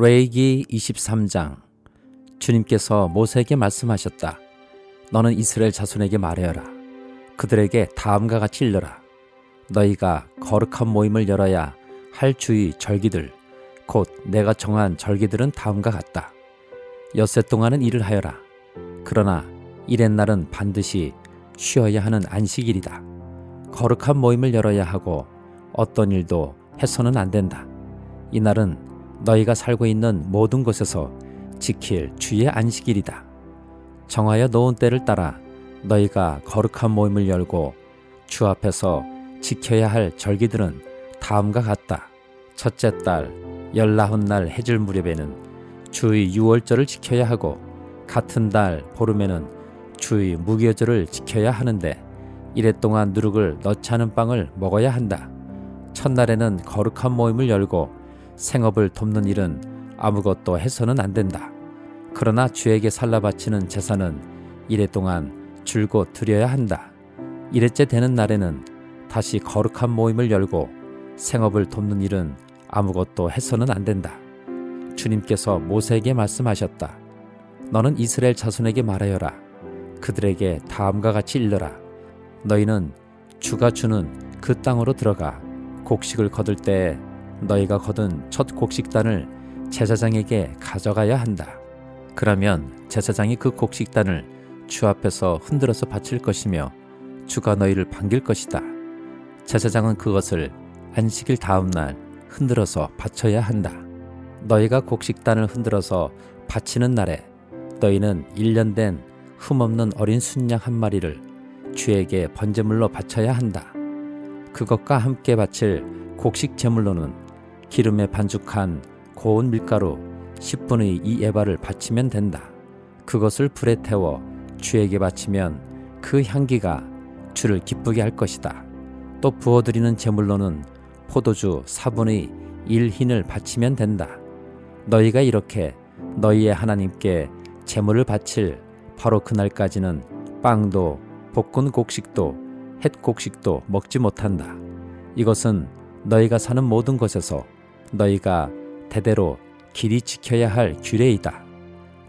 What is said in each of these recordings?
레위기 23장. 주님께서 모세에게 말씀하셨다. 너는 이스라엘 자손에게 말하여라. 그들에게 다음과 같이 일러라. 너희가 거룩한 모임을 열어야 할 주의 절기들 곧 내가 정한 절기들은 다음과 같다. 엿새 동안은 일을 하여라. 그러나 일의 날은 반드시 쉬어야 하는 안식일이다. 거룩한 모임을 열어야 하고 어떤 일도 해서는 안 된다. 이 날은 너희가 살고 있는 모든 곳에서 지킬 주의 안식일이다. 정하여 놓은 때를 따라 너희가 거룩한 모임을 열고 주 앞에서 지켜야 할 절기들은 다음과 같다. 첫째 달 19날 해질 무렵에는 주의 유월절을 지켜야 하고 같은 달 보름에는 주의 무교절을 지켜야 하는데 이래 동안 누룩을 넣지 않은 빵을 먹어야 한다. 첫날에는 거룩한 모임을 열고 생업을 돕는 일은 아무것도 해서는 안 된다. 그러나 주에게 살라 바치는 제사는 이래 동안 줄곧 드려야 한다. 이래째 되는 날에는 다시 거룩한 모임을 열고 생업을 돕는 일은 아무것도 해서는 안 된다. 주님께서 모세에게 말씀하셨다. 너는 이스라엘 자손에게 말하여라. 그들에게 다음과 같이 일러라. 너희는 주가 주는 그 땅으로 들어가 곡식을 거둘 때에 너희가 거둔 첫 곡식단을 제사장에게 가져가야 한다. 그러면 제사장이 그 곡식단을 주 앞에서 흔들어서 바칠 것이며 주가 너희를 반길 것이다. 제사장은 그것을 안식일 다음 날 흔들어서 바쳐야 한다. 너희가 곡식단을 흔들어서 바치는 날에 너희는 1년 된 흠없는 어린 순양 한 마리를 주에게 번제물로 바쳐야 한다. 그것과 함께 바칠 곡식 제물로는 기름에 반죽한 고운 밀가루 10분의 2 에바를 바치면 된다. 그것을 불에 태워 주에게 바치면 그 향기가 주를 기쁘게 할 것이다. 또 부어드리는 제물로는 포도주 4분의 1 흰을 바치면 된다. 너희가 이렇게 너희의 하나님께 제물을 바칠 바로 그날까지는 빵도 볶은 곡식도 햇 곡식도 먹지 못한다. 이것은 너희가 사는 모든 곳에서 너희가 대대로 길이 지켜야 할 규례이다.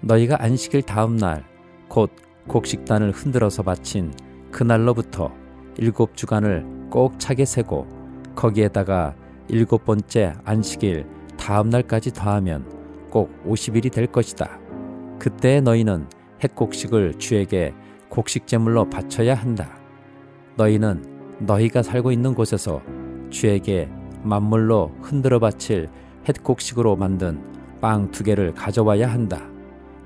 너희가 안식일 다음 날 곧 곡식단을 흔들어서 바친 그날로부터 7주간을 꼭 차게 세고 거기에다가 7번째 안식일 다음 날까지 더하면 꼭 50일이 될 것이다. 그때 너희는 햇곡식을 주에게 곡식제물로 바쳐야 한다. 너희는 너희가 살고 있는 곳에서 주에게 만물로 흔들어 바칠 햇곡식으로 만든 빵 2개를 가져와야 한다.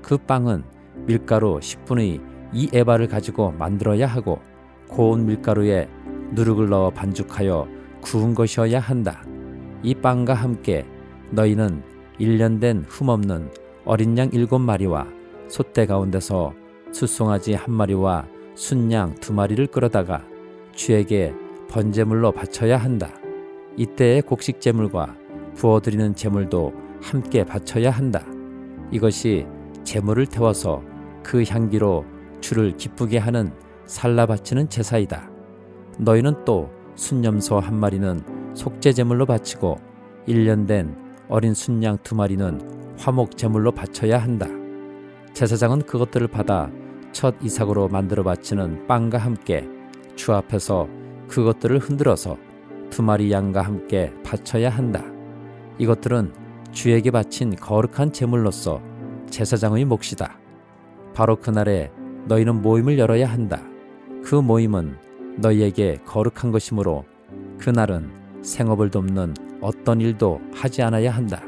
그 빵은 밀가루 10분의 2 에바를 가지고 만들어야 하고 고운 밀가루에 누룩을 넣어 반죽하여 구운 것이어야 한다. 이 빵과 함께 너희는 1년 된 흠없는 어린 양 7마리와 솥대 가운데서 숫송아지 1마리와 순양 2마리를 끌어다가 주에게 번제물로 바쳐야 한다. 이때의 곡식제물과 부어드리는 제물도 함께 바쳐야 한다. 이것이 제물을 태워서 그 향기로 주를 기쁘게 하는 살라 바치는 제사이다. 너희는 또 순염소 1마리는 속죄제물로 바치고 1년 된 어린 순양 2마리는 화목제물로 바쳐야 한다. 제사장은 그것들을 받아 첫 이삭으로 만들어 바치는 빵과 함께 주 앞에서 그것들을 흔들어서 2마리 양과 함께 바쳐야 한다. 이것들은 주에게 바친 거룩한 제물로서 제사장의 몫이다. 바로 그날에 너희는 모임을 열어야 한다. 그 모임은 너희에게 거룩한 것이므로 그날은 생업을 돕는 어떤 일도 하지 않아야 한다.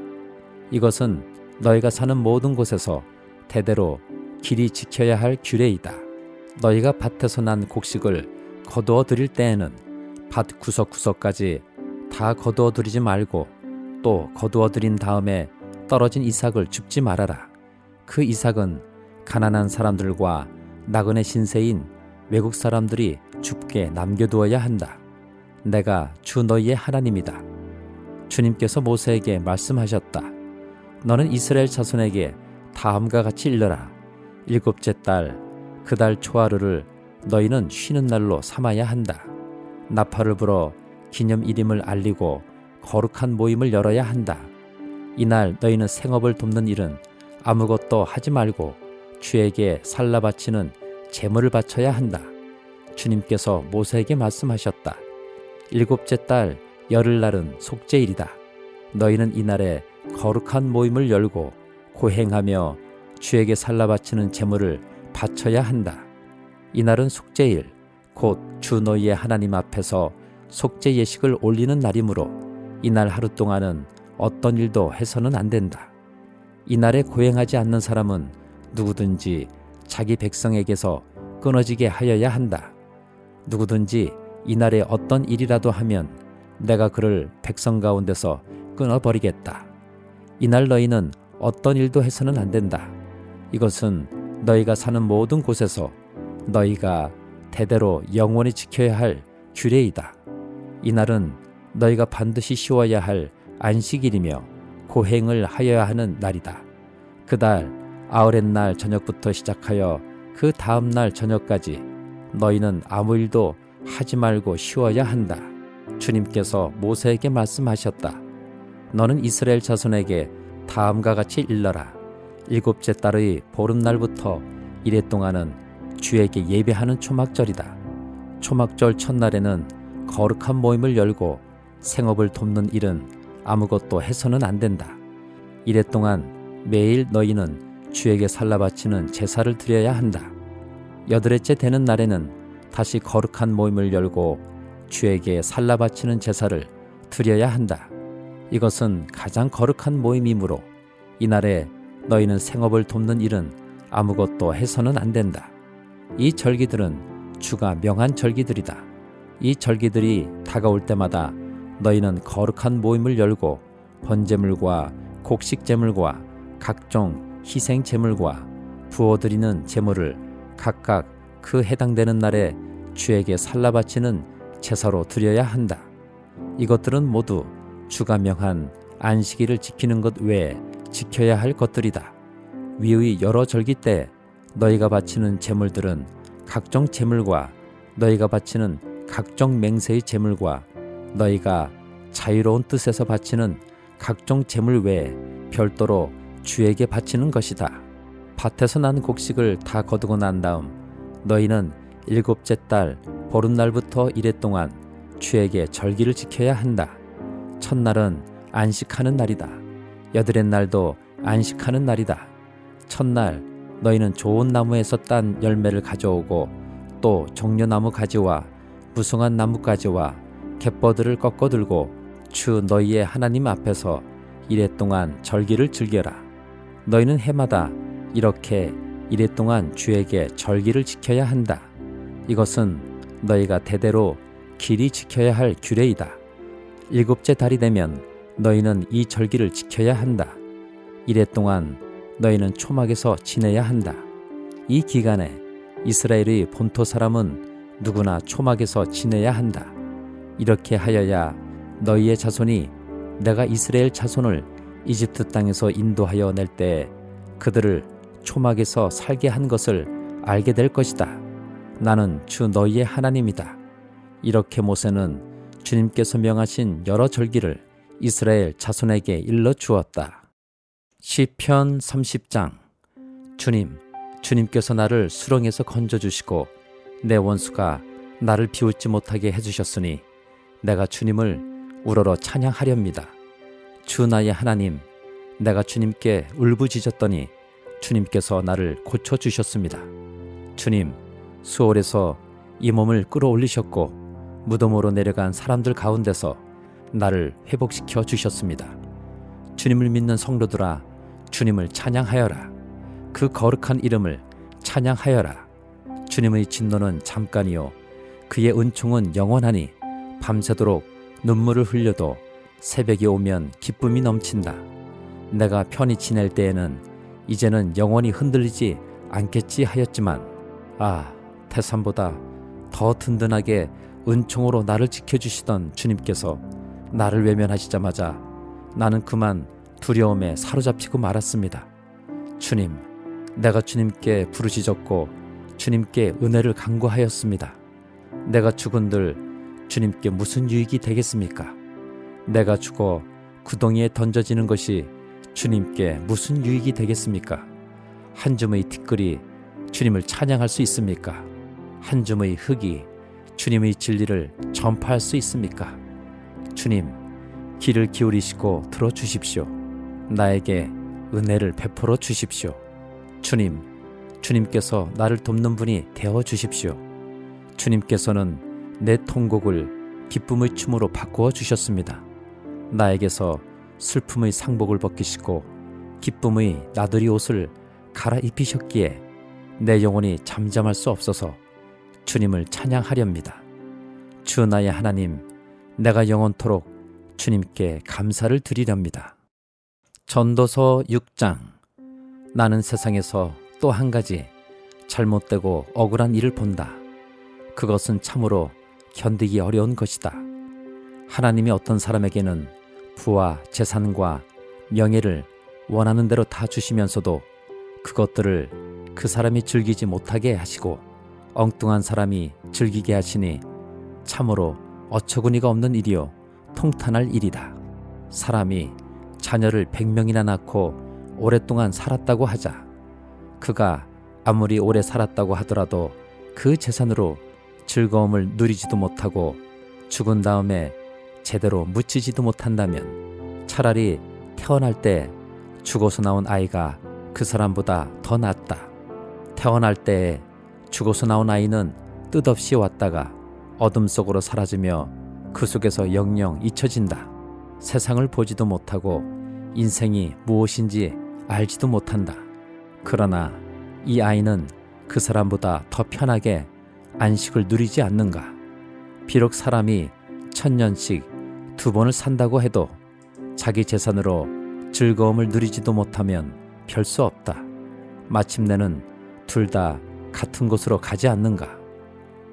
이것은 너희가 사는 모든 곳에서 대대로 길이 지켜야 할 규례이다. 너희가 밭에서 난 곡식을 거두어 드릴 때에는 밭 구석구석까지 다 거두어 드리지 말고 또 거두어 드린 다음에 떨어진 이삭을 줍지 말아라. 그 이삭은 가난한 사람들과 나그네 신세인 외국 사람들이 줍게 남겨두어야 한다. 내가 주 너희의 하나님이다. 주님께서 모세에게 말씀하셨다. 너는 이스라엘 자손에게 다음과 같이 일러라. 7째 달 그 달 초하루를 너희는 쉬는 날로 삼아야 한다. 나팔을 불어 기념일임을 알리고 거룩한 모임을 열어야 한다. 이날 너희는 생업을 돕는 일은 아무것도 하지 말고 주에게 살라 바치는 제물을 바쳐야 한다. 주님께서 모세에게 말씀하셨다. 일곱째 달 열흘날은 속죄일이다. 너희는 이날에 거룩한 모임을 열고 고행하며 주에게 살라 바치는 제물을 바쳐야 한다. 이날은 속죄일, 곧 주 너희의 하나님 앞에서 속죄 예식을 올리는 날이므로 이날 하루 동안은 어떤 일도 해서는 안 된다. 이날에 고행하지 않는 사람은 누구든지 자기 백성에게서 끊어지게 하여야 한다. 누구든지 이날에 어떤 일이라도 하면 내가 그를 백성 가운데서 끊어버리겠다. 이날 너희는 어떤 일도 해서는 안 된다. 이것은 너희가 사는 모든 곳에서 너희가 대대로 영원히 지켜야 할 규례이다. 이날은 너희가 반드시 쉬어야 할 안식일이며 고행을 하여야 하는 날이다. 그달 아흐렛날 저녁부터 시작하여 그 다음 날 저녁까지 너희는 아무 일도 하지 말고 쉬어야 한다. 주님께서 모세에게 말씀하셨다. 너는 이스라엘 자손에게 다음과 같이 일러라. 일곱째 달의 보름날부터 이래 동안은 주에게 예배하는 초막절이다. 초막절 첫날에는 거룩한 모임을 열고 생업을 돕는 일은 아무것도 해서는 안 된다. 이래 동안 매일 너희는 주에게 살라 바치는 제사를 드려야 한다. 여덟째 되는 날에는 다시 거룩한 모임을 열고 주에게 살라 바치는 제사를 드려야 한다. 이것은 가장 거룩한 모임이므로 이날에 너희는 생업을 돕는 일은 아무것도 해서는 안 된다. 이 절기들은 주가 명한 절기들이다. 이 절기들이 다가올 때마다 너희는 거룩한 모임을 열고 번제물과 곡식제물과 각종 희생제물과 부어드리는 제물을 각각 그 해당되는 날에 주에게 살라 바치는 제사로 드려야 한다. 이것들은 모두 주가 명한 안식일을 지키는 것 외에 지켜야 할 것들이다. 위의 여러 절기 때 너희가 바치는 제물들은 각종 제물과 너희가 바치는 각종 맹세의 제물과 너희가 자유로운 뜻에서 바치는 각종 제물 외에 별도로 주에게 바치는 것이다. 밭에서 난 곡식을 다 거두고 난 다음 너희는 일곱째 달 보름날부터 이래 동안 주에게 절기를 지켜야 한다. 첫날은 안식하는 날이다. 여덟째 날도 안식하는 날이다. 첫날 너희는 좋은 나무에서 딴 열매를 가져오고 또 종려나무 가지와 무성한 나뭇가지와 갯버들을 꺾어 들고 주 너희의 하나님 앞에서 이래 동안 절기를 즐겨라. 너희는 해마다 이렇게 이래 동안 주에게 절기를 지켜야 한다. 이것은 너희가 대대로 길이 지켜야 할 규례이다. 일곱째 달이 되면 너희는 이 절기를 지켜야 한다. 이래 동안 너희는 초막에서 지내야 한다. 이 기간에 이스라엘의 본토 사람은 누구나 초막에서 지내야 한다. 이렇게 하여야 너희의 자손이 내가 이스라엘 자손을 이집트 땅에서 인도하여 낼 때 그들을 초막에서 살게 한 것을 알게 될 것이다. 나는 주 너희의 하나님이다. 이렇게 모세는 주님께서 명하신 여러 절기를 이스라엘 자손에게 일러 주었다. 시편 30장. 주님께서 나를 수렁에서 건져주시고 내 원수가 나를 비웃지 못하게 해주셨으니 내가 주님을 우러러 찬양하렵니다. 주 나의 하나님, 내가 주님께 울부짖었더니 주님께서 나를 고쳐주셨습니다. 주님, 수월에서 이 몸을 끌어올리셨고 무덤으로 내려간 사람들 가운데서 나를 회복시켜 주셨습니다. 주님을 믿는 성도들아, 주님을 찬양하여라. 그 거룩한 이름을 찬양하여라. 주님의 진노는 잠깐이요 그의 은총은 영원하니 밤새도록 눈물을 흘려도 새벽이 오면 기쁨이 넘친다. 내가 편히 지낼 때에는 이제는 영원히 흔들리지 않겠지 하였지만 태산보다 더 든든하게 은총으로 나를 지켜주시던 주님께서 나를 외면하시자마자 나는 그만 두려움에 사로잡히고 말았습니다. 주님, 내가 주님께 부르짖었고 주님께 은혜를 간구하였습니다. 내가 죽은들 주님께 무슨 유익이 되겠습니까? 내가 죽어 구덩이에 던져지는 것이 주님께 무슨 유익이 되겠습니까? 한 줌의 티끌이 주님을 찬양할 수 있습니까? 한 줌의 흙이 주님의 진리를 전파할 수 있습니까? 주님, 귀를 기울이시고 들어주십시오. 나에게 은혜를 베풀어 주십시오. 주님, 주님께서 나를 돕는 분이 되어 주십시오. 주님께서는 내 통곡을 기쁨의 춤으로 바꾸어 주셨습니다. 나에게서 슬픔의 상복을 벗기시고 기쁨의 나들이 옷을 갈아입히셨기에 내 영혼이 잠잠할 수 없어서 주님을 찬양하렵니다. 주 나의 하나님, 내가 영원토록 주님께 감사를 드리렵니다. 전도서 6장. 나는 세상에서 또 한 가지 잘못되고 억울한 일을 본다. 그것은 참으로 견디기 어려운 것이다. 하나님이 어떤 사람에게는 부와 재산과 명예를 원하는 대로 다 주시면서도 그것들을 그 사람이 즐기지 못하게 하시고 엉뚱한 사람이 즐기게 하시니 참으로 어처구니가 없는 일이요 통탄할 일이다. 사람이 자녀를 100명이나 낳고 오랫동안 살았다고 하자. 그가 아무리 오래 살았다고 하더라도 그 재산으로 즐거움을 누리지도 못하고 죽은 다음에 제대로 묻히지도 못한다면 차라리 태어날 때 죽어서 나온 아이가 그 사람보다 더 낫다. 태어날 때 죽어서 나온 아이는 뜻없이 왔다가 어둠 속으로 사라지며 그 속에서 영영 잊혀진다. 세상을 보지도 못하고 인생이 무엇인지 알지도 못한다. 그러나 이 아이는 그 사람보다 더 편하게 안식을 누리지 않는가? 비록 사람이 1000년씩 2번을 산다고 해도 자기 재산으로 즐거움을 누리지도 못하면 별 수 없다. 마침내는 둘 다 같은 곳으로 가지 않는가?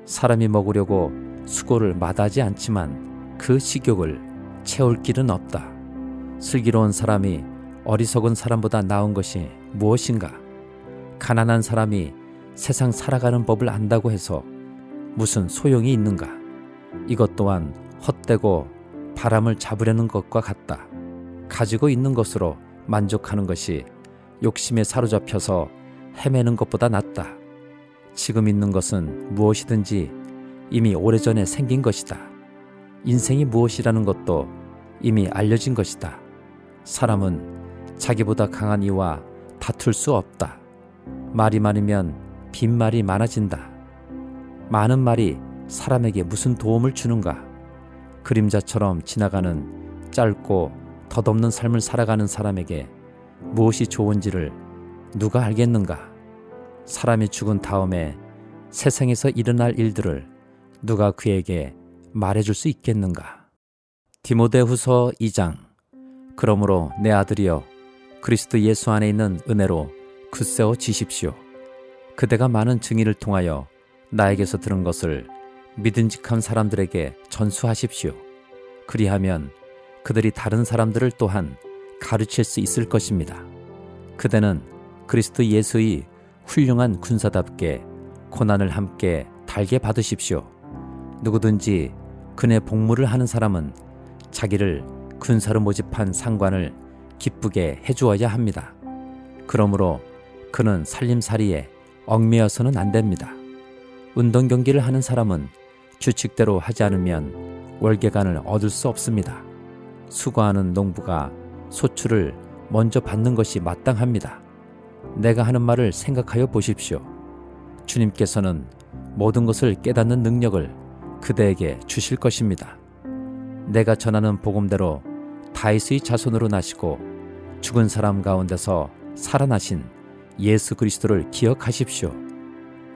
사람이 먹으려고 수고를 마다하지 않지만 그 식욕을 채울 길은 없다. 슬기로운 사람이 어리석은 사람보다 나은 것이 무엇인가? 가난한 사람이 세상 살아가는 법을 안다고 해서 무슨 소용이 있는가? 이것 또한 헛되고 바람을 잡으려는 것과 같다. 가지고 있는 것으로 만족하는 것이 욕심에 사로잡혀서 헤매는 것보다 낫다. 지금 있는 것은 무엇이든지 이미 오래전에 생긴 것이다. 인생이 무엇이라는 것도 이미 알려진 것이다. 사람은 자기보다 강한 이와 다툴 수 없다. 말이 많으면 빈말이 많아진다. 많은 말이 사람에게 무슨 도움을 주는가? 그림자처럼 지나가는 짧고 덧없는 삶을 살아가는 사람에게 무엇이 좋은지를 누가 알겠는가? 사람이 죽은 다음에 세상에서 일어날 일들을 누가 그에게 말해줄 수 있겠는가? 디모데후서 2장. 그러므로 내 아들이여 그리스도 예수 안에 있는 은혜로 굳세어 지십시오. 그대가 많은 증인을 통하여 나에게서 들은 것을 믿음직한 사람들에게 전수하십시오. 그리하면 그들이 다른 사람들을 또한 가르칠 수 있을 것입니다. 그대는 그리스도 예수의 훌륭한 군사답게 고난을 함께 달게 받으십시오. 누구든지 그네 복무를 하는 사람은 자기를 군사로 모집한 상관을 기쁘게 해주어야 합니다. 그러므로 그는 살림살이에 얽매여서는 안 됩니다. 운동 경기를 하는 사람은 규칙대로 하지 않으면 월계관을 얻을 수 없습니다. 수고하는 농부가 소출을 먼저 받는 것이 마땅합니다. 내가 하는 말을 생각하여 보십시오. 주님께서는 모든 것을 깨닫는 능력을 그대에게 주실 것입니다. 내가 전하는 복음대로 다윗의 자손으로 나시고 죽은 사람 가운데서 살아나신 예수 그리스도를 기억하십시오.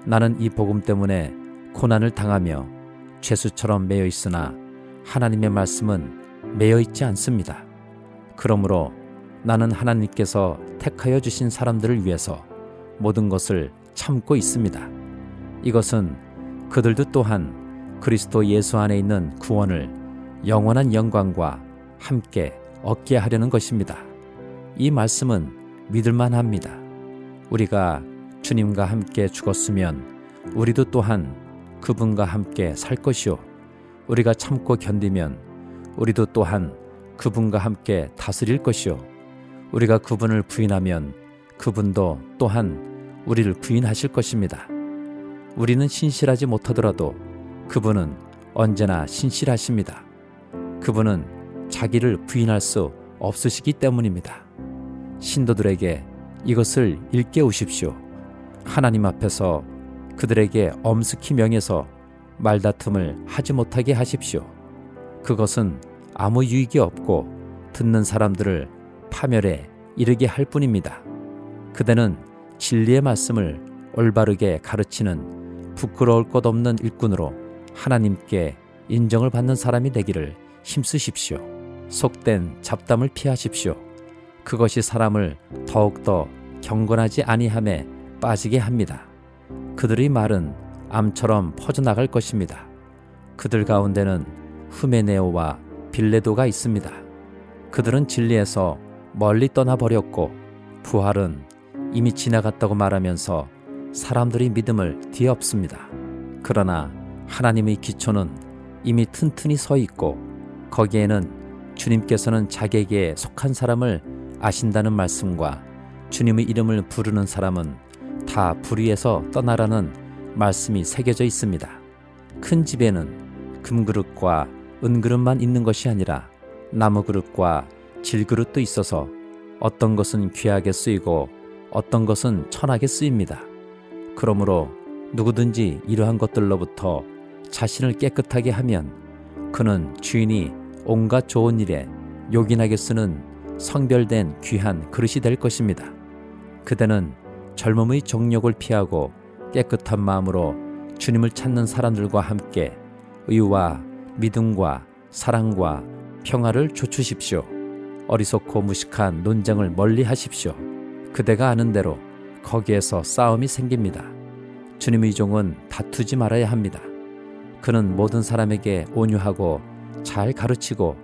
나는 이 복음 때문에 고난을 당하며 죄수처럼 매여 있으나 하나님의 말씀은 매여 있지 않습니다. 그러므로 나는 하나님께서 택하여 주신 사람들을 위해서 모든 것을 참고 있습니다. 이것은 그들도 또한 그리스도 예수 안에 있는 구원을 영원한 영광과 함께 얻게 하려는 것입니다. 이 말씀은 믿을만 합니다. 우리가 주님과 함께 죽었으면 우리도 또한 그분과 함께 살 것이요. 우리가 참고 견디면 우리도 또한 그분과 함께 다스릴 것이요. 우리가 그분을 부인하면 그분도 또한 우리를 부인하실 것입니다. 우리는 신실하지 못하더라도 그분은 언제나 신실하십니다. 그분은 자기를 부인할 수 없으시기 때문입니다. 신도들에게 이것을 일깨우십시오. 하나님 앞에서 그들에게 엄숙히 명해서 말다툼을 하지 못하게 하십시오. 그것은 아무 유익이 없고 듣는 사람들을 파멸에 이르게 할 뿐입니다. 그대는 진리의 말씀을 올바르게 가르치는 부끄러울 것 없는 일꾼으로 하나님께 인정을 받는 사람이 되기를 힘쓰십시오. 속된 잡담을 피하십시오. 그것이 사람을 더욱더 경건하지 아니함에 빠지게 합니다. 그들의 말은 암처럼 퍼져나갈 것입니다. 그들 가운데는 흐메네오와 빌레도가 있습니다. 그들은 진리에서 멀리 떠나버렸고 부활은 이미 지나갔다고 말하면서 사람들의 믿음을 뒤엎습니다. 그러나 하나님의 기초는 이미 튼튼히 서 있고 거기에는 주님께서는 자기에게 속한 사람을 아신다는 말씀과 주님의 이름을 부르는 사람은 다 불의에서 떠나라는 말씀이 새겨져 있습니다. 큰 집에는 금그릇과 은그릇만 있는 것이 아니라 나무그릇과 질그릇도 있어서 어떤 것은 귀하게 쓰이고 어떤 것은 천하게 쓰입니다. 그러므로 누구든지 이러한 것들로부터 자신을 깨끗하게 하면 그는 주인이 온갖 좋은 일에 요긴하게 쓰는 성별된 귀한 그릇이 될 것입니다. 그대는 젊음의 정욕을 피하고 깨끗한 마음으로 주님을 찾는 사람들과 함께 의와 믿음과 사랑과 평화를 좇으십시오. 어리석고 무식한 논쟁을 멀리 하십시오. 그대가 아는 대로 거기에서 싸움이 생깁니다. 주님의 종은 다투지 말아야 합니다. 그는 모든 사람에게 온유하고 잘 가르치고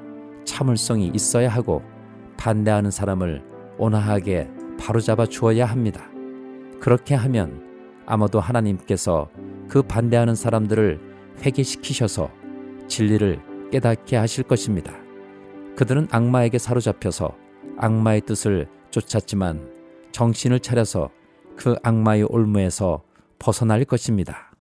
참을성이 있어야 하고 반대하는 사람을 온화하게 바로잡아 주어야 합니다. 그렇게 하면 아마도 하나님께서 그 반대하는 사람들을 회개시키셔서 진리를 깨닫게 하실 것입니다. 그들은 악마에게 사로잡혀서 악마의 뜻을 쫓았지만 정신을 차려서 그 악마의 올무에서 벗어날 것입니다.